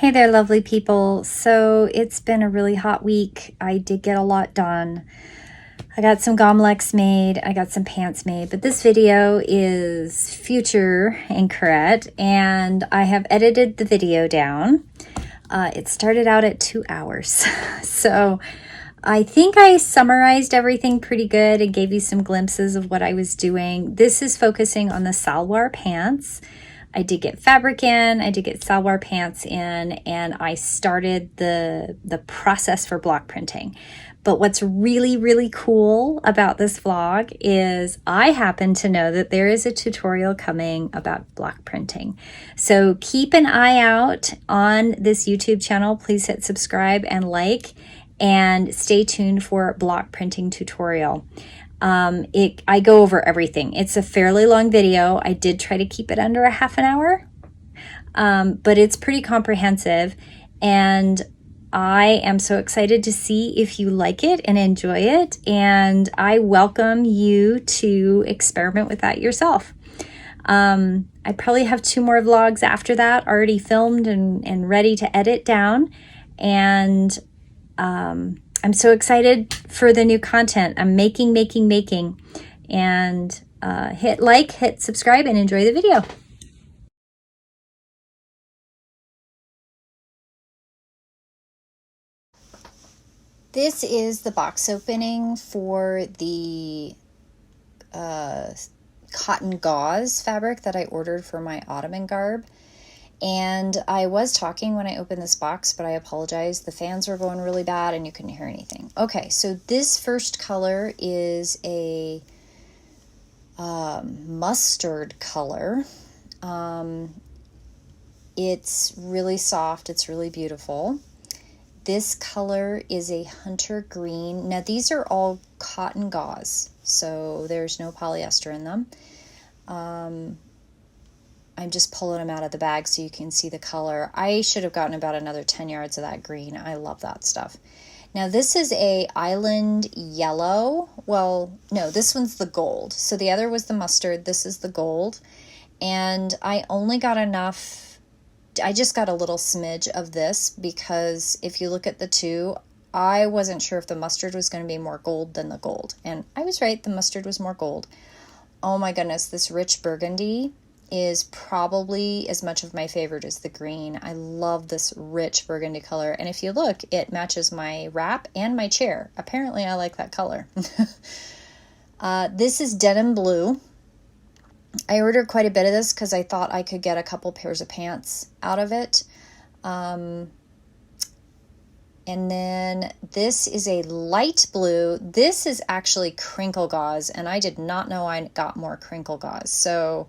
Hey there, lovely people. So it's been a really hot week. I did get a lot done. I got some Gomlecks made, I got some pants made, but this video is future Ankharet, and I have edited the video down. It started out at 2 hours. So I think I summarized everything pretty good and gave you some glimpses of what I was doing. This is focusing on the Salwar pants. I did get fabric in, I did get Salwar pants in, and I started the process for block printing. But what's really, really cool about this vlog is I happen to know that there is a tutorial coming about block printing. So keep an eye out on this YouTube channel. Please hit subscribe and like, and stay tuned for block printing tutorial. I go over everything. It's a fairly long video. I did try to keep it under a half an hour, but it's pretty comprehensive, and I am so excited to see if you like it and enjoy it, and I welcome you to experiment with that yourself. I probably have 2 more vlogs after that already filmed and ready to edit down, and I'm so excited for the new content. I'm making, and hit like, hit subscribe, and enjoy the video. This is the box opening for the cotton gauze fabric that I ordered for my Ottoman garb. And I was talking when I opened this box, but I apologize. The fans were going really bad and you couldn't hear anything. Okay, so this first color is a mustard color. It's really soft. It's really beautiful. This color is a hunter green. Now, these are all cotton gauze, so there's no polyester in them. I'm just pulling them out of the bag so you can see the color. I should have gotten about another 10 yards of that green. I love that stuff. Now this is a island yellow. Well, no, this one's the gold. So the other was the mustard. This is the gold. And I only got enough. I just got a little smidge of this because if you look at the two, I wasn't sure if the mustard was going to be more gold than the gold. And I was right. The mustard was more gold. Oh my goodness. This rich burgundy is probably as much of my favorite as the green. I love this rich burgundy color, and if you look, it matches my wrap and my chair. Apparently I like that color. This is denim blue. I ordered quite a bit of this because I thought I could get a couple pairs of pants out of it. And then this is a light blue. This is actually crinkle gauze, and I did not know I got more crinkle gauze, so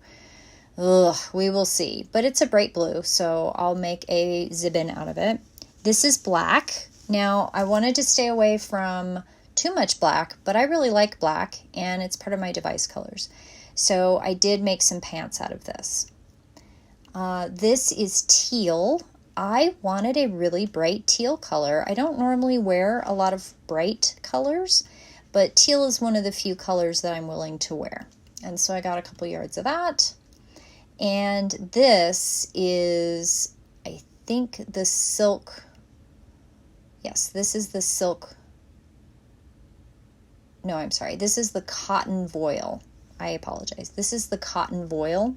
we will see. But it's a bright blue, so I'll make a zibbin out of it. This is black. Now, I wanted to stay away from too much black, but I really like black, and it's part of my device colors. So I did make some pants out of this. This is teal. I wanted a really bright teal color. I don't normally wear a lot of bright colors, but teal is one of the few colors that I'm willing to wear. And so I got a couple yards of that. And this is, I think, the silk. Yes, this is the silk. No, I'm sorry. This is the cotton voile. I apologize. This is the cotton voile.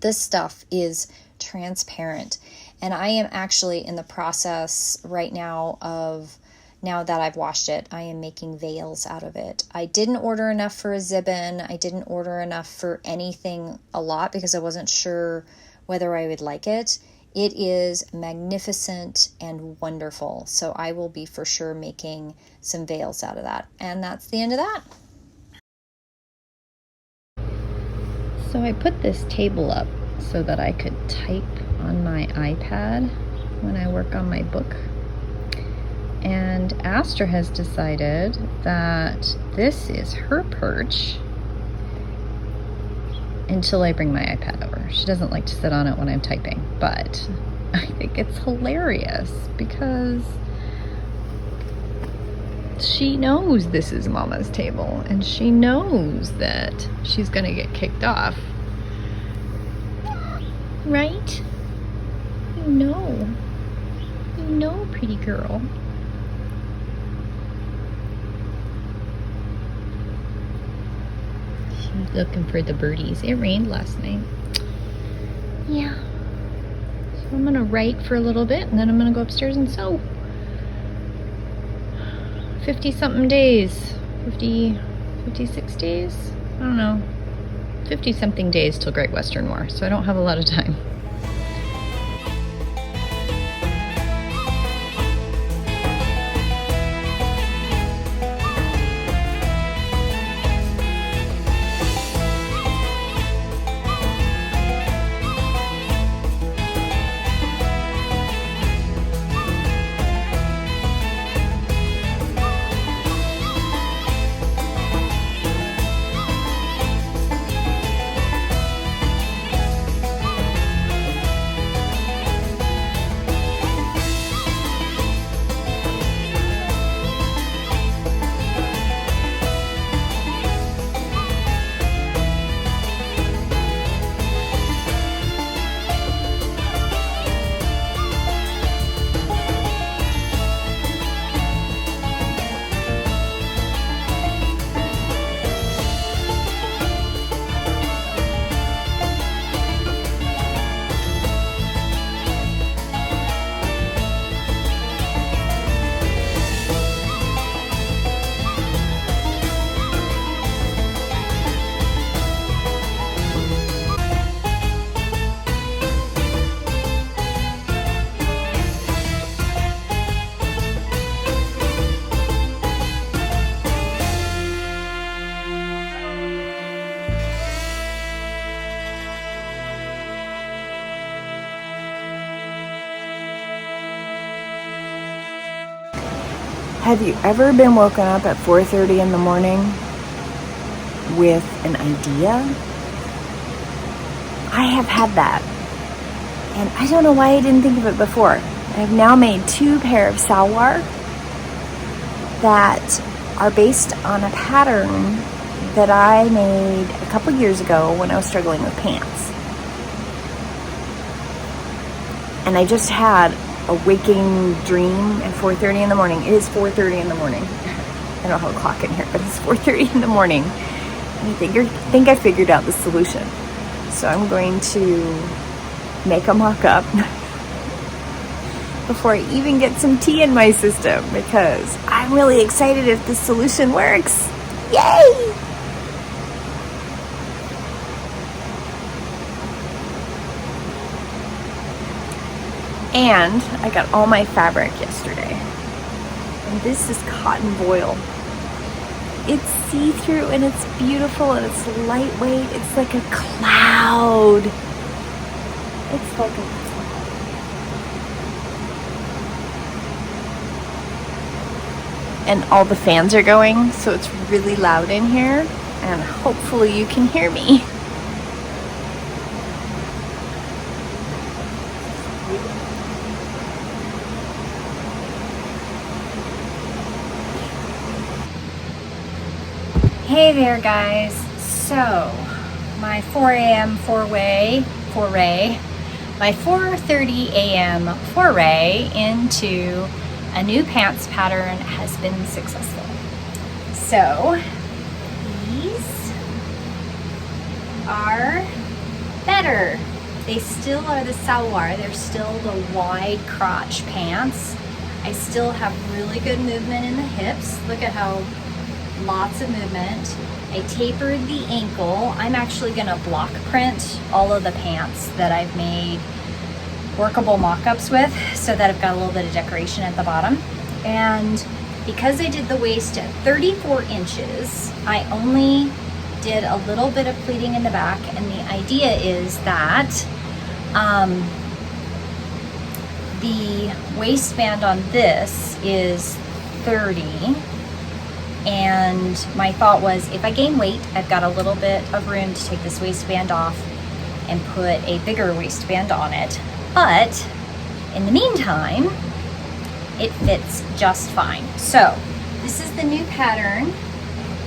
This stuff is transparent. And I am actually in the process right now of, now that I've washed it, I am making veils out of it. I didn't order enough for a zibbin. I didn't order enough for anything a lot because I wasn't sure whether I would like it. It is magnificent and wonderful. So I will be for sure making some veils out of that. And that's the end of that. So I put this table up so that I could type on my iPad when I work on my book. And Astra has decided that this is her perch until I bring my iPad over. She doesn't like to sit on it when I'm typing, but I think it's hilarious because she knows this is Mama's table, and she knows that she's gonna get kicked off. Right? No. No, pretty girl. She's looking for the birdies. It rained last night. Yeah. So I'm gonna write for a little bit and then I'm gonna go upstairs and sew. 50 something days. 56 days? I don't know. 50 something days till Great Western War, so I don't have a lot of time. Have you ever been woken up at 4:30 in the morning with an idea? I have had that. And I don't know why I didn't think of it before. I've now made 2 pair of salwar that are based on a pattern that I made a couple years ago when I was struggling with pants. And I just had a waking dream at 4:30 in the morning. It is 4:30 in the morning. I don't have a clock in here, but it's 4:30 in the morning. And I think I figured out the solution. So I'm going to make a mock-up before I even get some tea in my system because I'm really excited if the solution works. Yay! And I got all my fabric yesterday. And this is cotton voile. It's see-through and it's beautiful and it's lightweight. It's like a cloud. It's like a cloud. And all the fans are going, so it's really loud in here. And hopefully you can hear me. Hey there guys, so my 4 a.m. foray, my 4:30 a.m. foray into a new pants pattern has been successful. So these are better. They still are the salwar, they're still the wide crotch pants. I still have really good movement in the hips. Look at how lots of movement. I tapered the ankle. I'm actually gonna block print all of the pants that I've made workable mock-ups with so that I've got a little bit of decoration at the bottom. And because I did the waist at 34 inches, I only did a little bit of pleating in the back, and the idea is that the waistband on this is 30. And my thought was, if I gain weight, I've got a little bit of room to take this waistband off and put a bigger waistband on it. But in the meantime, it fits just fine. So this is the new pattern,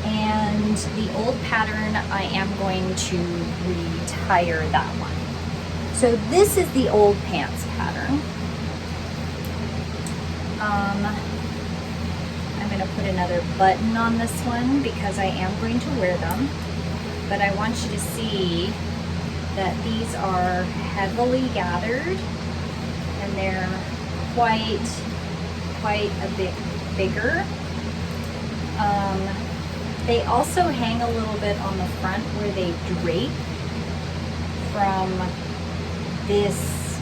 and the old pattern, I am going to retire that one. So this is the old pants pattern. I'm going to put another button on this one because I am going to wear them. But I want you to see that these are heavily gathered and they're quite a bit bigger. They also hang a little bit on the front where they drape from this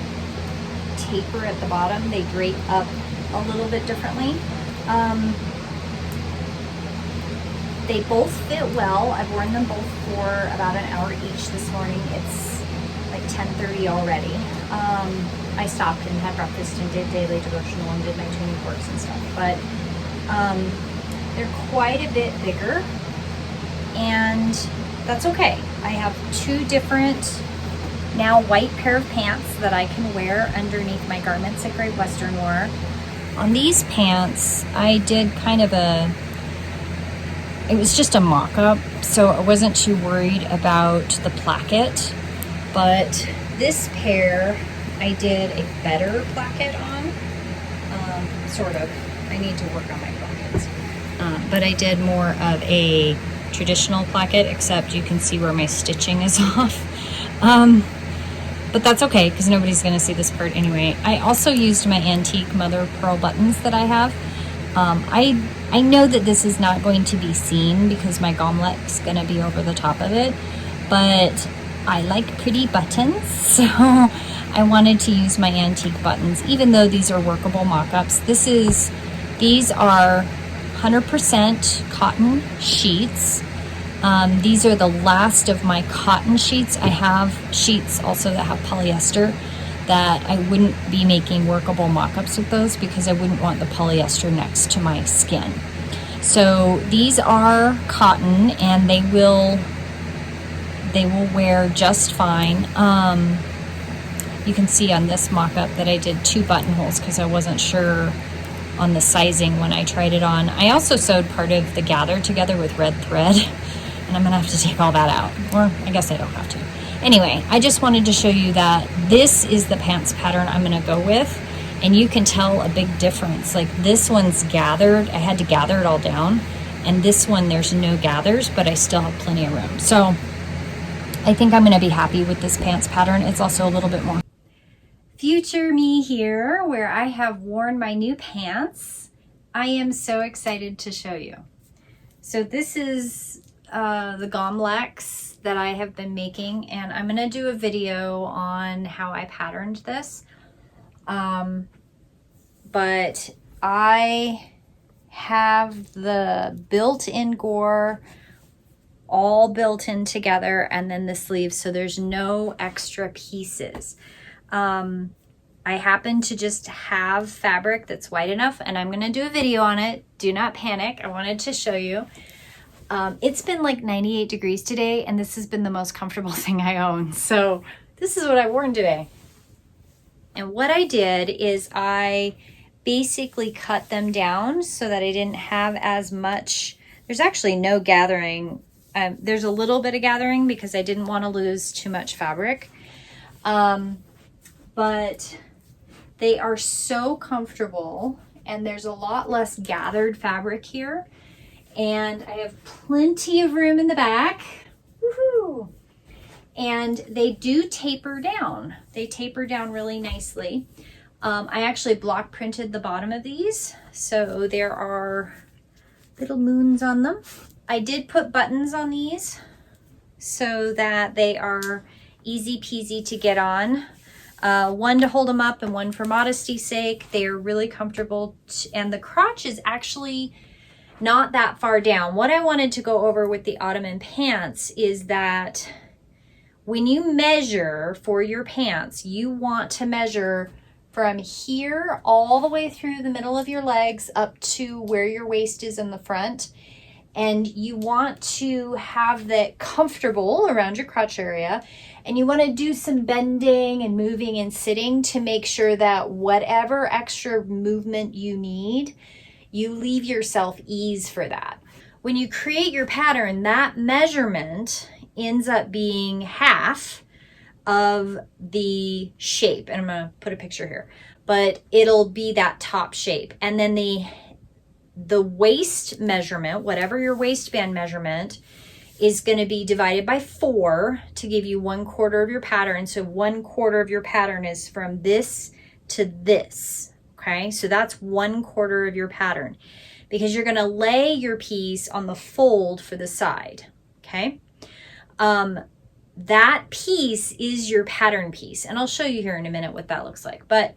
taper at the bottom. They drape up a little bit differently. They both fit well. I've worn them both for about an hour each this morning. It's like 10:30 already. I stopped and had breakfast and did daily devotional and did my tuning course and stuff. But they're quite a bit bigger, and that's okay. I have two different now white pair of pants that I can wear underneath my garments that Great Western wore. On these pants, I did kind of it was just a mock-up, so I wasn't too worried about the placket. But this pair, I did a better placket on, sort of. I need to work on my plackets. But I did more of a traditional placket, except you can see where my stitching is off. But that's okay, because nobody's going to see this part anyway. I also used my antique mother of pearl buttons that I have. I know that this is not going to be seen because my Gomleck's going to be over the top of it, but I like pretty buttons, so I wanted to use my antique buttons, even though these are workable mock-ups. These are 100% cotton sheets. These are the last of my cotton sheets. I have sheets also that have polyester that I wouldn't be making workable mock-ups with those because I wouldn't want the polyester next to my skin. So these are cotton and they will wear just fine. You can see on this mock-up that I did 2 buttonholes because I wasn't sure on the sizing when I tried it on. I also sewed part of the gather together with red thread, and I'm gonna have to take all that out, or I guess I don't have to. Anyway, I just wanted to show you that this is the pants pattern I'm gonna go with, and you can tell a big difference. Like this one's gathered, I had to gather it all down, and this one there's no gathers, but I still have plenty of room. So I think I'm gonna be happy with this pants pattern. It's also a little bit more future me here, where I have worn my new pants. I am so excited to show you. So this is the Gomlecks that I have been making, and I'm gonna do a video on how I patterned this. But I have the built-in gore all built in together, and then the sleeves, so there's no extra pieces. I happen to just have fabric that's white enough, and I'm gonna do a video on it. Do not panic. I wanted to show you. It's been like 98 degrees today, and this has been the most comfortable thing I own. So this is what I wore today. And what I did is I basically cut them down so that I didn't have as much. There's actually no gathering. There's a little bit of gathering because I didn't want to lose too much fabric. But they are so comfortable, and there's a lot less gathered fabric here. And I have plenty of room in the back. Woohoo! And they do taper down. They taper down really nicely. I actually block printed the bottom of these, so there are little moons on them. I did put buttons on these so that they are easy peasy to get on. One to hold them up and one for modesty's sake. They are really comfortable, and the crotch is actually not that far down. What I wanted to go over with the Ottoman pants is that when you measure for your pants, you want to measure from here all the way through the middle of your legs up to where your waist is in the front. And you want to have that comfortable around your crotch area. And you want to do some bending and moving and sitting to make sure that whatever extra movement you need, you leave yourself ease for that. When you create your pattern, that measurement ends up being half of the shape. And I'm going to put a picture here, but it'll be that top shape. And then the waist measurement, whatever your waistband measurement, is going to be divided by 4 to give you 1/4 of your pattern. So 1/4 of your pattern is from this to this. Okay, so that's 1/4 of your pattern, because you're going to lay your piece on the fold for the side. Okay, that piece is your pattern piece, and I'll show you here in a minute what that looks like. But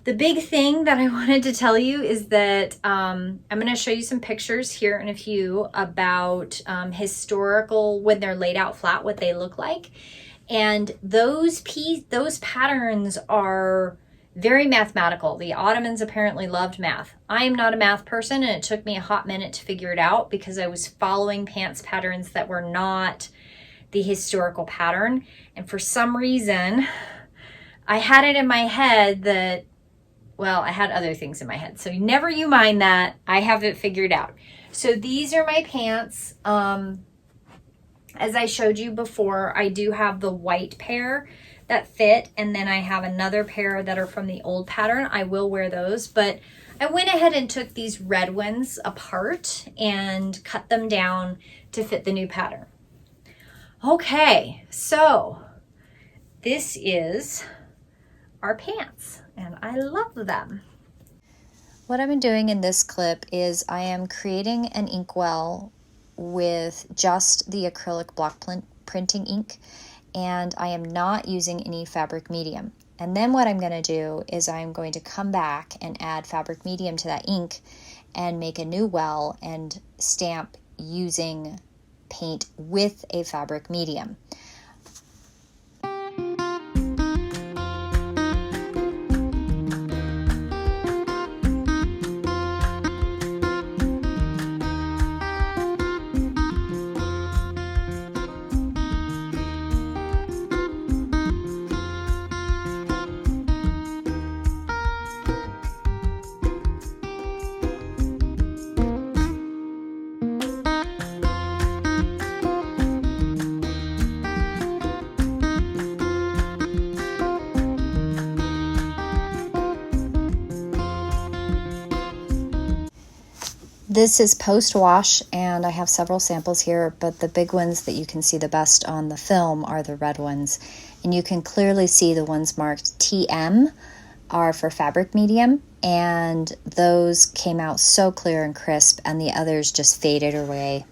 the big thing that I wanted to tell you is that I'm going to show you some pictures here in a few about historical, when they're laid out flat, what they look like. And those patterns are very mathematical. The Ottomans apparently loved math. I am not a math person, and it took me a hot minute to figure it out because I was following pants patterns that were not the historical pattern. And for some reason, I had it in my head that, well, I had other things in my head. So never you mind that. I have it figured out. So these are my pants. As I showed you before, I do have the white pair that fit, and then I have another pair that are from the old pattern. I will wear those, but I went ahead and took these red ones apart and cut them down to fit the new pattern. Okay, so this is our pants, and I love them. What I've been doing in this clip is I am creating an inkwell with just the acrylic block printing ink, and I am not using any fabric medium. And then what I'm going to do is I'm going to come back and add fabric medium to that ink and make a new well and stamp using paint with a fabric medium. This is post-wash, and I have several samples here, but the big ones that you can see the best on the film are the red ones. And you can clearly see the ones marked TM are for fabric medium, and those came out so clear and crisp, and the others just faded away.